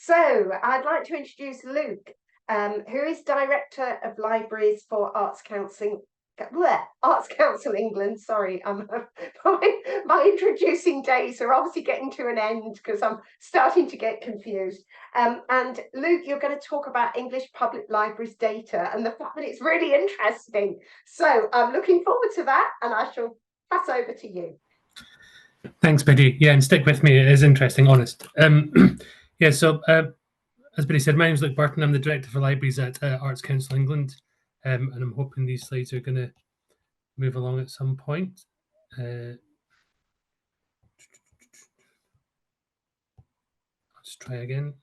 So I'd like to introduce Luke, who is Director of Libraries for Arts Council England. Sorry, my introducing days are obviously getting to an end because I'm starting to get confused. And Luke, you're going to talk about English public libraries data and the fact that it's really interesting. So I'm looking forward to that, and I shall pass over to you. Thanks, Biddy. Yeah, and stick with me. It is interesting, honest. Yeah, so as Biddy said, my name's Luke Burton. I'm the Director for Libraries at Arts Council England, and I'm hoping these slides are going to move along at some point. I'll just try again.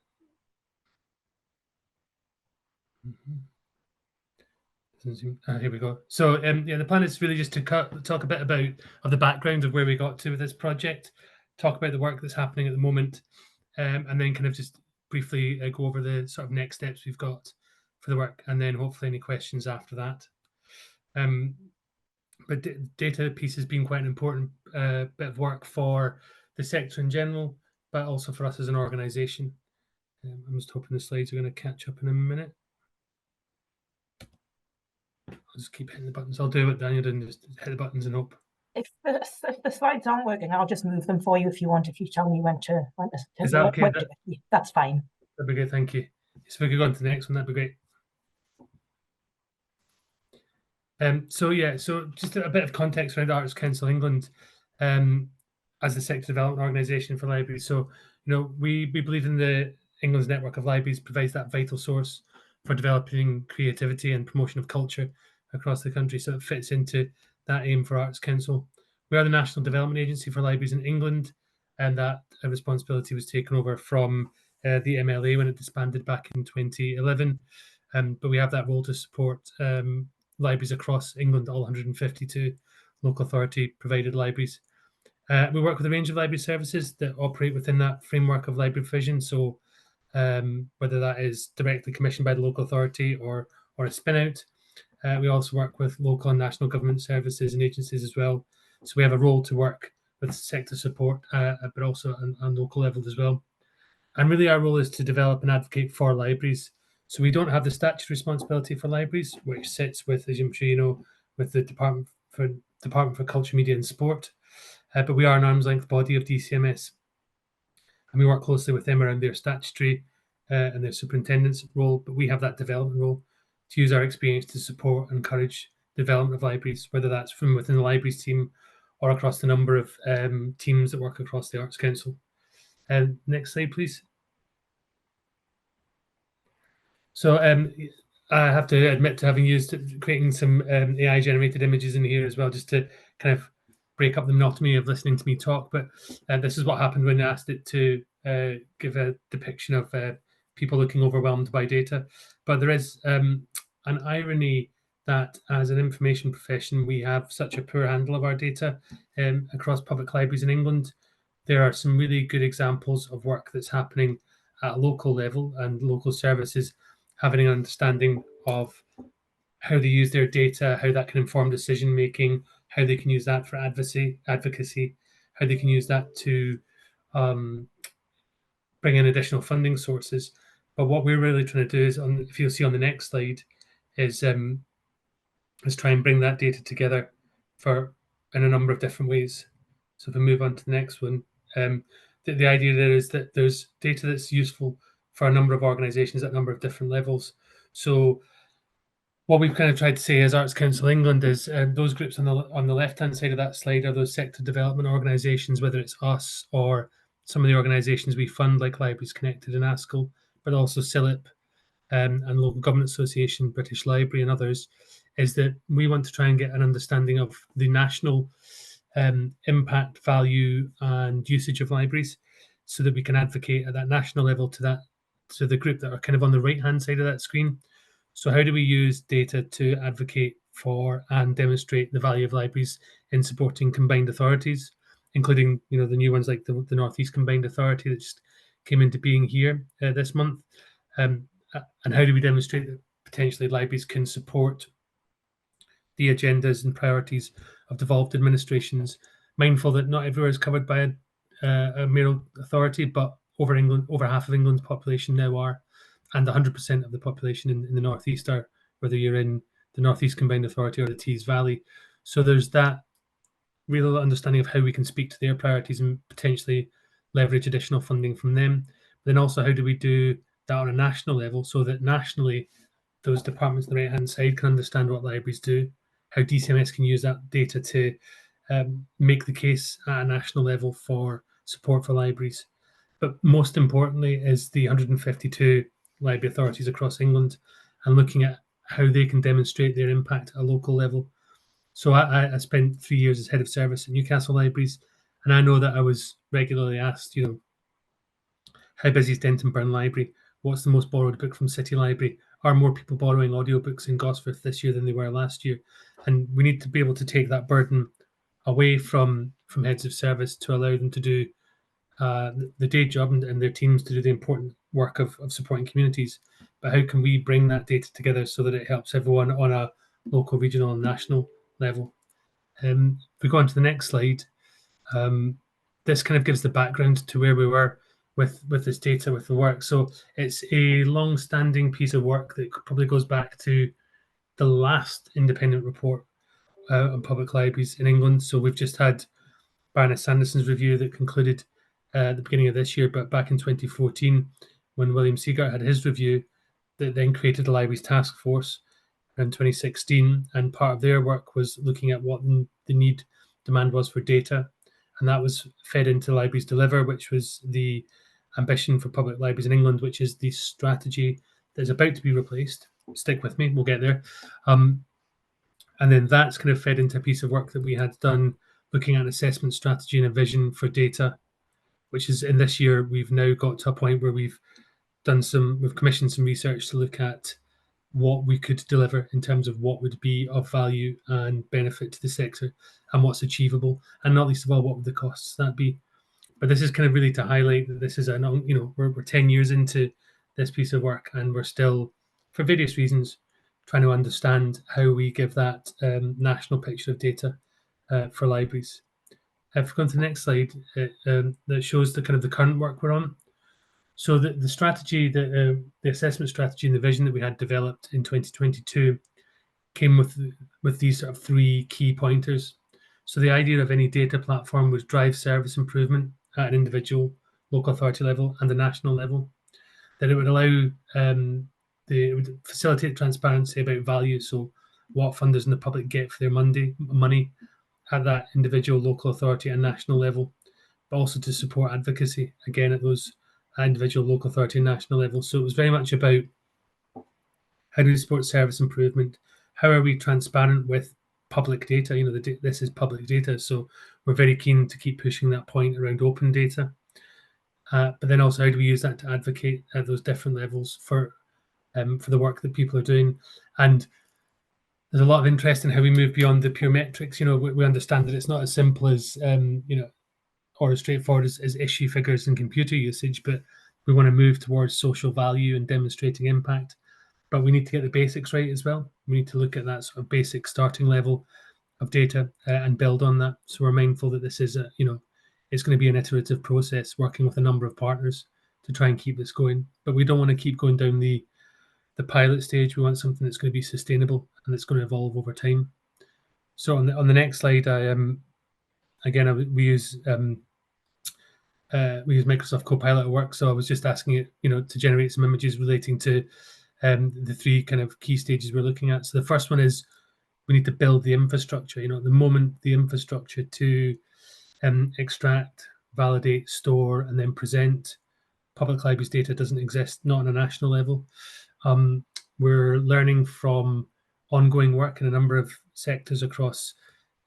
Here we go. So yeah, the plan is really just to talk a bit about the background of where we got to with this project, talk about the work that's happening at the moment, and then kind of just briefly go over the sort of next steps we've got for the work, and then hopefully any questions after that. But data piece has been quite an important bit of work for the sector in general, but also for us as an organisation. I'm just hoping the slides are going to catch up in a minute. I'll just keep hitting the buttons. I'll do what Daniel did and just hit the buttons and hope. If the slides aren't working, I'll just move them for you if you want. If you tell me when to Is that okay? That's fine. That'd be good, thank you. So if we could go on to the next one, that'd be great. So yeah, so just a bit of context around Arts Council England as the sector development organisation for libraries. So we believe in the England's network of libraries provides that vital source for developing creativity and promotion of culture across the country. So it fits into that aim for Arts Council. We are the National Development Agency for Libraries in England, and that responsibility was taken over from the MLA when it disbanded back in 2011. But we have that role to support libraries across England, all 152 local authority provided libraries. We work with a range of library services that operate within that framework of library provision. So whether that is directly commissioned by the local authority or a spin out. We also work with local and national government services and agencies as well. So we have a role to work with sector support, but also on local level as well. And really our role is to develop and advocate for libraries. So we don't have the statutory responsibility for libraries, which sits with, as I'm sure you know, with the Department for Culture, Media and Sport. But we are an arm's length body of DCMS. And we work closely with them around their statutory and their superintendent's role, but we have that development role to use our experience to support and encourage the development of libraries, whether that's from within the libraries team or across the number of teams that work across the Arts Council. Next slide, please. So I have to admit to having used creating some AI generated images in here as well, just to kind of break up the monotony of listening to me talk. But this is what happened when I asked it to give a depiction of people looking overwhelmed by data. But there is an irony that as an information profession, we have such a poor handle of our data across public libraries in England. There are some really good examples of work that's happening at a local level and local services having an understanding of how they use their data, how that can inform decision making, how they can use that for advocacy, how they can use that to bring in additional funding sources. But what we're really trying to do is, if you'll see on the next slide, is try and bring that data together in a number of different ways. So if we move on to the next one, the idea there is that there's data that's useful for a number of organisations at a number of different levels. So what we've kind of tried to say as Arts Council England is those groups on the left-hand side of that slide are those sector development organisations, whether it's us or some of the organisations we fund like Libraries Connected and ASCL, but also CILIP and Local Government Association, British Library and others, is that we want to try and get an understanding of the national impact, value and usage of libraries so that we can advocate at that national level to the group that are kind of on the right-hand side of that screen. So how do we use data to advocate for and demonstrate the value of libraries in supporting combined authorities, including the new ones like the North East Combined Authority that just came into being here this month? And how do we demonstrate that potentially libraries can support the agendas and priorities of devolved administrations, mindful that not everywhere is covered by a mayoral authority, but over half of England's population now are, and 100% of the population in the northeast are, whether you're in the Northeast Combined Authority or the Tees Valley. So there's that real understanding of how we can speak to their priorities and potentially leverage additional funding from them. But then also, how do we do that on a national level so that nationally those departments on the right-hand side can understand what libraries do, how DCMS can use that data to make the case at a national level for support for libraries. But most importantly is the 152 library authorities across England and looking at how they can demonstrate their impact at a local level. So I spent 3 years as head of service at Newcastle Libraries, and I know that I was regularly asked, how busy is Denton Burn Library? What's the most borrowed book from City Library? Are more people borrowing audiobooks in Gosforth this year than they were last year? And we need to be able to take that burden away from heads of service to allow them to do the day job and their teams to do the important work of supporting communities. But how can we bring that data together so that it helps everyone on a local, regional, and national level? If we go on to the next slide, this kind of gives the background to where we were with this data, with the work. So it's a long-standing piece of work that probably goes back to the last independent report on public libraries in England. So we've just had Baroness Sanderson's review that concluded at the beginning of this year, but back in 2014, when William Seagart had his review, that then created the Libraries Task Force in 2016, and part of their work was looking at what the demand was for data, and that was fed into Libraries Deliver, which was the ambition for public libraries in England, which is the strategy that's about to be replaced. Stick with me, we'll get there. And then that's kind of fed into a piece of work that we had done looking at an assessment strategy and a vision for data, which is in this year, we've now got to a point where we've commissioned some research to look at what we could deliver in terms of what would be of value and benefit to the sector and what's achievable, and not least of all, what would the costs that be. But this is kind of really to highlight that this is we're 10 years into this piece of work, and we're still, for various reasons, trying to understand how we give that national picture of data for libraries. If we go on to the next slide, that shows the kind of the current work we're on. So the strategy, the assessment strategy and the vision that we had developed in 2022 came with these sort of 3 key pointers. So the idea of any data platform was drive service improvement at an individual, local authority level and the national level. That it would allow, it would facilitate transparency about value. So what funders in the public get for their money at that individual, local authority and national level, but also to support advocacy, again, at those individual, local authority and national level. So it was very much about how do we support service improvement? How are we transparent with public data? This is public data, so we're very keen to keep pushing that point around open data. But then also, how do we use that to advocate at those different levels for the work that people are doing? And there's a lot of interest in how we move beyond the pure metrics. We understand that it's not as simple as or as straightforward as issue figures and computer usage, but we want to move towards social value and demonstrating impact. But we need to get the basics right as well. We need to look at that sort of basic starting level of data and build on that. So we're mindful that this is it's going to be an iterative process, working with a number of partners to try and keep this going. But we don't want to keep going down the pilot stage. We want something that's going to be sustainable and that's going to evolve over time. So on the next slide, we use Microsoft Copilot at work. So I was just asking it, to generate some images relating to the 3 kind of key stages we're looking at. So the first one is we need to build the infrastructure. At the moment, the infrastructure to extract, validate, store, and then present public libraries data doesn't exist, not on a national level. We're learning from ongoing work in a number of sectors across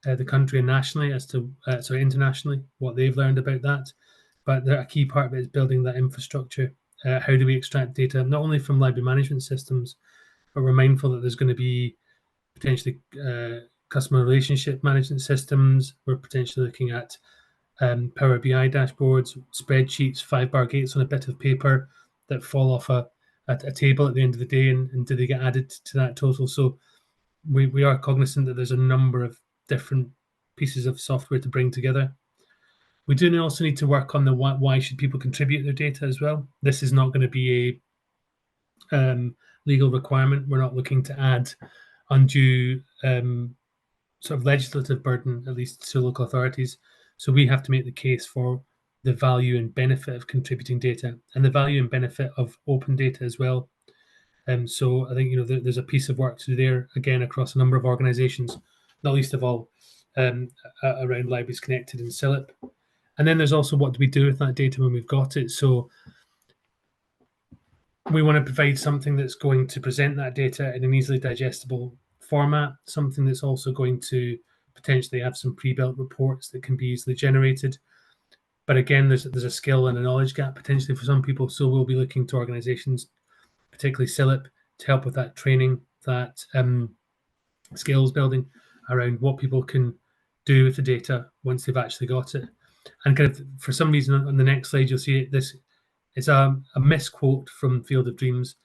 the country and nationally internationally, what they've learned about that. But a key part of it is building that infrastructure. How do we extract data, not only from library management systems, but we're mindful that there's going to be potentially customer relationship management systems. We're potentially looking at Power BI dashboards, spreadsheets, 5-bar gates on a bit of paper that fall off a table at the end of the day, and do they get added to that total? So we are cognizant that there's a number of different pieces of software to bring together. We do also need to work on the why should people contribute their data as well. This is not going to be a legal requirement. We're not looking to add undue sort of legislative burden, at least to local authorities. So we have to make the case for the value and benefit of contributing data and the value and benefit of open data as well. So I think there's a piece of work to do there again across a number of organisations, not least of all around Libraries Connected and CILIP. And then there's also what do we do with that data when we've got it. So we want to provide something that's going to present that data in an easily digestible format, something that's also going to potentially have some pre-built reports that can be easily generated. But again, there's a skill and a knowledge gap potentially for some people. So we'll be looking to organisations, particularly CILIP, to help with that training, that skills building around what people can do with the data once they've actually got it. And kind of for some reason on the next slide, you'll see this is a misquote from Field of Dreams,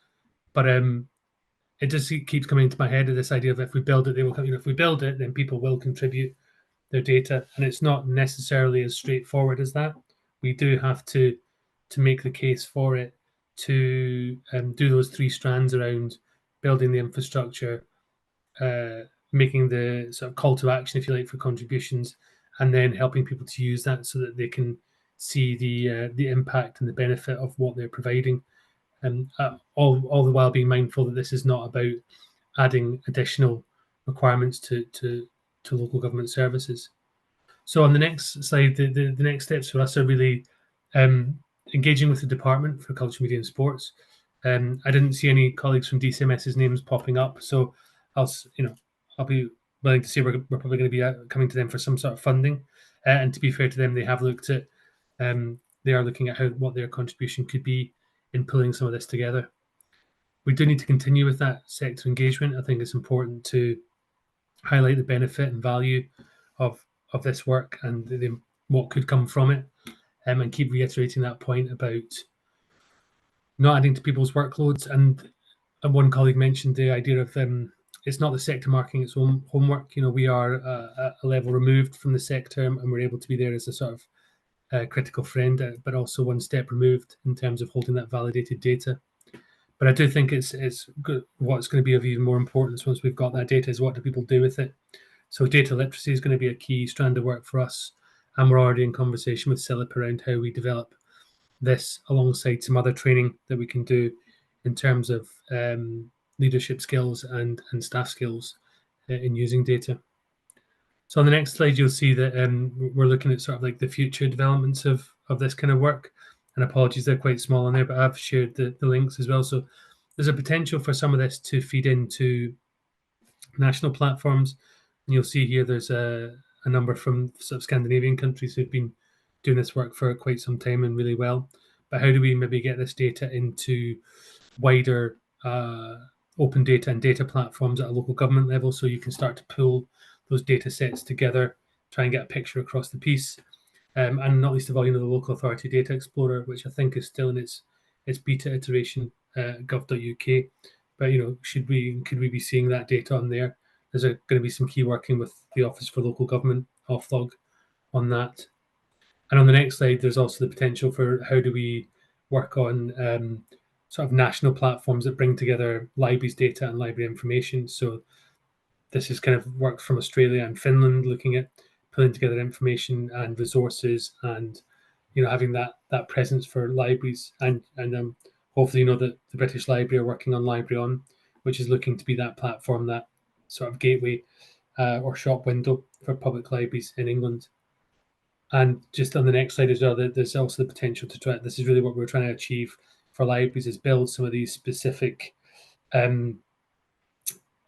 but it just keeps coming into my head of this idea of if we build it, they will come. If we build it, then people will contribute their data, and it's not necessarily as straightforward as that. We do have to make the case for it, to do those three strands around building the infrastructure, making the sort of call to action, if you like, for contributions, and then helping people to use that so that they can see the impact and the benefit of what they're providing, and all the while being mindful that this is not about adding additional requirements to local government services. So on the next slide, the next steps for us are really engaging with the Department for Culture, Media and Sports. I didn't see any colleagues from DCMS's names popping up, so I'll be willing to say we're probably going to be coming to them for some sort of funding. And to be fair to them, they have looked at, they are looking at what their contribution could be in pulling some of this together. We do need to continue with that sector engagement. I think it's important to highlight the benefit and value of this work and what could come from it, and keep reiterating that point about not adding to people's workloads. And one colleague mentioned the idea of it's not the sector marking its own homework. We are a level removed from the sector, and we're able to be there as a sort of critical friend, but also one step removed in terms of holding that validated data. But I do think it's good. What's going to be of even more importance once we've got that data is what do people do with it. So data literacy is going to be a key strand of work for us, and we're already in conversation with CILIP around how we develop this alongside some other training that we can do in terms of leadership skills and staff skills in using data. So on the next slide, you'll see that we're looking at sort of like the future developments of this kind of work. And apologies, they're quite small on there, but I've shared the links as well. So there's a potential for some of this to feed into national platforms. And you'll see here there's a number from sort of Scandinavian countries who've been doing this work for quite some time and really well. But how do we maybe get this data into wider open data and data platforms at a local government level, so you can start to pull those data sets together, try and get a picture across the piece, and not least of all, the local authority data explorer, which I think is still in its beta iteration, gov.uk. But could we be seeing that data on there? There's going to be some key working with the Office for Local Government, Oflog, on that. And on the next slide, there's also the potential for how do we work on sort of national platforms that bring together libraries data and library information. So this is kind of work from Australia and Finland, looking at pulling together information and resources, and having that presence for libraries. And hopefully that the British Library are working on Library On, which is looking to be that platform, that sort of gateway or shop window for public libraries in England. And just on the next slide as well, there's also the potential to try. This is really what we're trying to achieve for libraries, is build some of these specific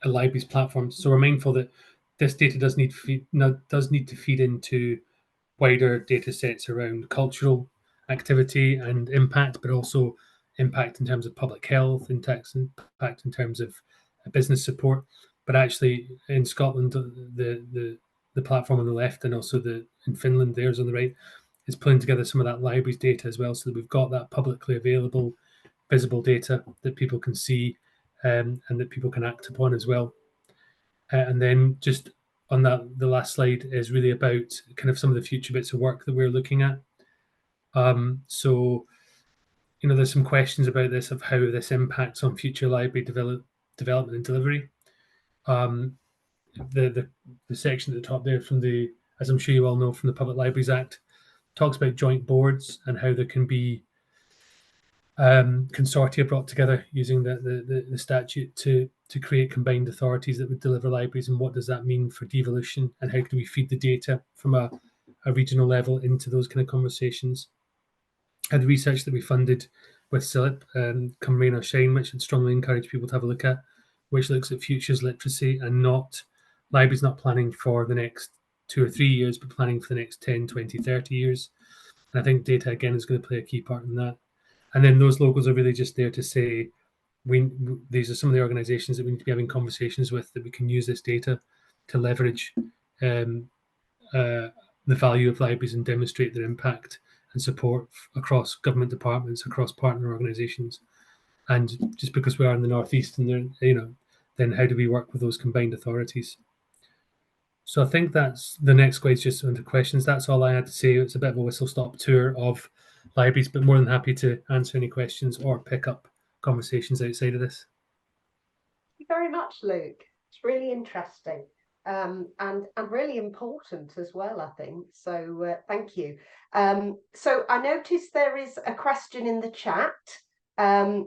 libraries platforms. So we're mindful that this data does need to feed into wider data sets around cultural activity and impact, but also impact in terms of public health, impact in terms of business support. But actually, in Scotland, the platform on the left, and also in Finland, theirs on the right, is pulling together some of that libraries data as well, so that we've got that publicly available, visible data that people can see and that people can act upon as well. And then just on the last slide is really about kind of some of the future bits of work that we're looking at. So, you know, there's some questions about this, of how this impacts on future library development and delivery. The section at the top there from the, as I'm sure you all know, from the Public Libraries Act, talks about joint boards and how there can be consortia brought together using the statute to create combined authorities that would deliver libraries, and what does that mean for devolution, and how do we feed the data from a regional level into those kind of conversations. And the research that we funded with CILIP, Come Rain or Shine, which I'd strongly encourage people to have a look at, which looks at futures literacy and not libraries not planning for the next 2 or 3 years, but planning for the next 10, 20, 30 years. And I think data, again, is going to play a key part in that. And then those logos are really just there to say, these are some of the organizations that we need to be having conversations with, that we can use this data to leverage the value of libraries and demonstrate their impact and support across government departments, across partner organizations. And just because we are in the Northeast, and then how do we work with those combined authorities? So I think that's the next question, just into questions. That's all I had to say. It's a bit of a whistle-stop tour of libraries, but more than happy to answer any questions or pick up conversations outside of this. Thank you very much, Luke. It's really interesting and really important as well, I think. So thank you. So I noticed there is a question in the chat,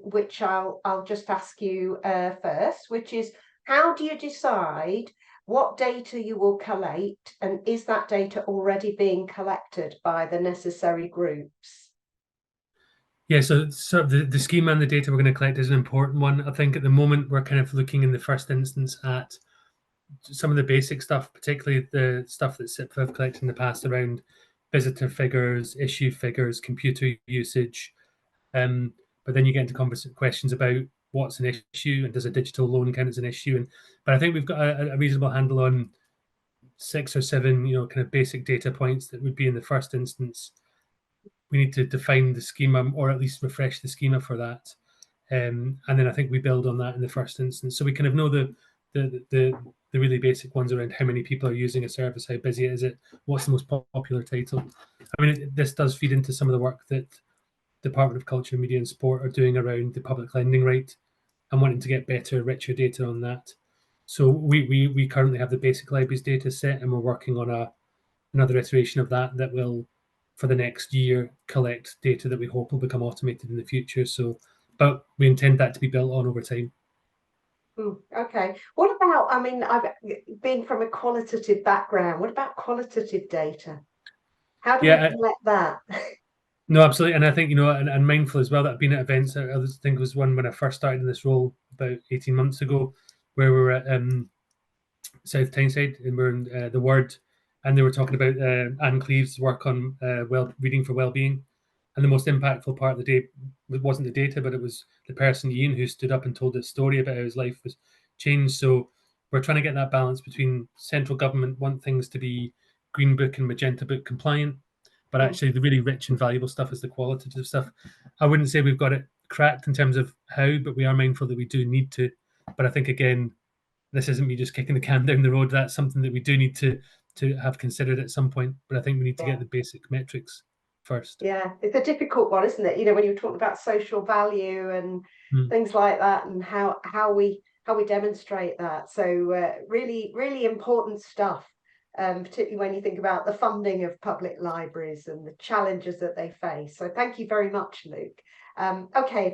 which I'll just ask you first, which is, how do you decide what data you will collate, and is that data already being collected by the necessary groups? Yeah, so the schema and the data we're going to collect is an important one. I think at the moment we're kind of looking in the first instance at some of the basic stuff, particularly the stuff that CIPF have collected in the past around visitor figures, issue figures, computer usage. But then you get into questions about what's an issue and does a digital loan count as an issue. But I think we've got a reasonable handle on 6 or 7, kind of basic data points that would be in the first instance. We need to define the schema, or at least refresh the schema for that. And then I think we build on that in the first instance. So we kind of know the really basic ones around how many people are using a service, how busy is it, what's the most popular title. I mean, this does feed into some of the work that Department of Culture, Media and Sport are doing around the public lending rate and wanting to get better, richer data on that. So we currently have the basic libraries data set, and we're working on another iteration of that will, for the next year, collect data that we hope will become automated in the future. So, but we intend that to be built on over time. Okay. What about, I mean, I've been from a qualitative background. What about qualitative data? How do we collect that? No, absolutely. And I think, and mindful as well, that I've been at events. I think it was one when I first started in this role about 18 months ago, where we were at South Tyneside, and we're in The Word, and they were talking about Anne Cleeve's work on reading for well-being. And the most impactful part of the day wasn't the data, but it was the person, Ian, who stood up and told this story about how his life was changed. So we're trying to get that balance between central government want things to be Green Book and Magenta Book compliant, but actually the really rich and valuable stuff is the qualitative stuff. I wouldn't say we've got it cracked in terms of how, but we are mindful that we do need to. But I think, again, this isn't me just kicking the can down the road. That's something that we do need to have considered at some point. But I think we need to get the basic metrics first. Yeah, it's a difficult one, isn't it? When you're talking about social value and things like that, and how we demonstrate that. So really, really important stuff. Particularly when you think about the funding of public libraries and the challenges that they face. So thank you very much, Luke. Okay.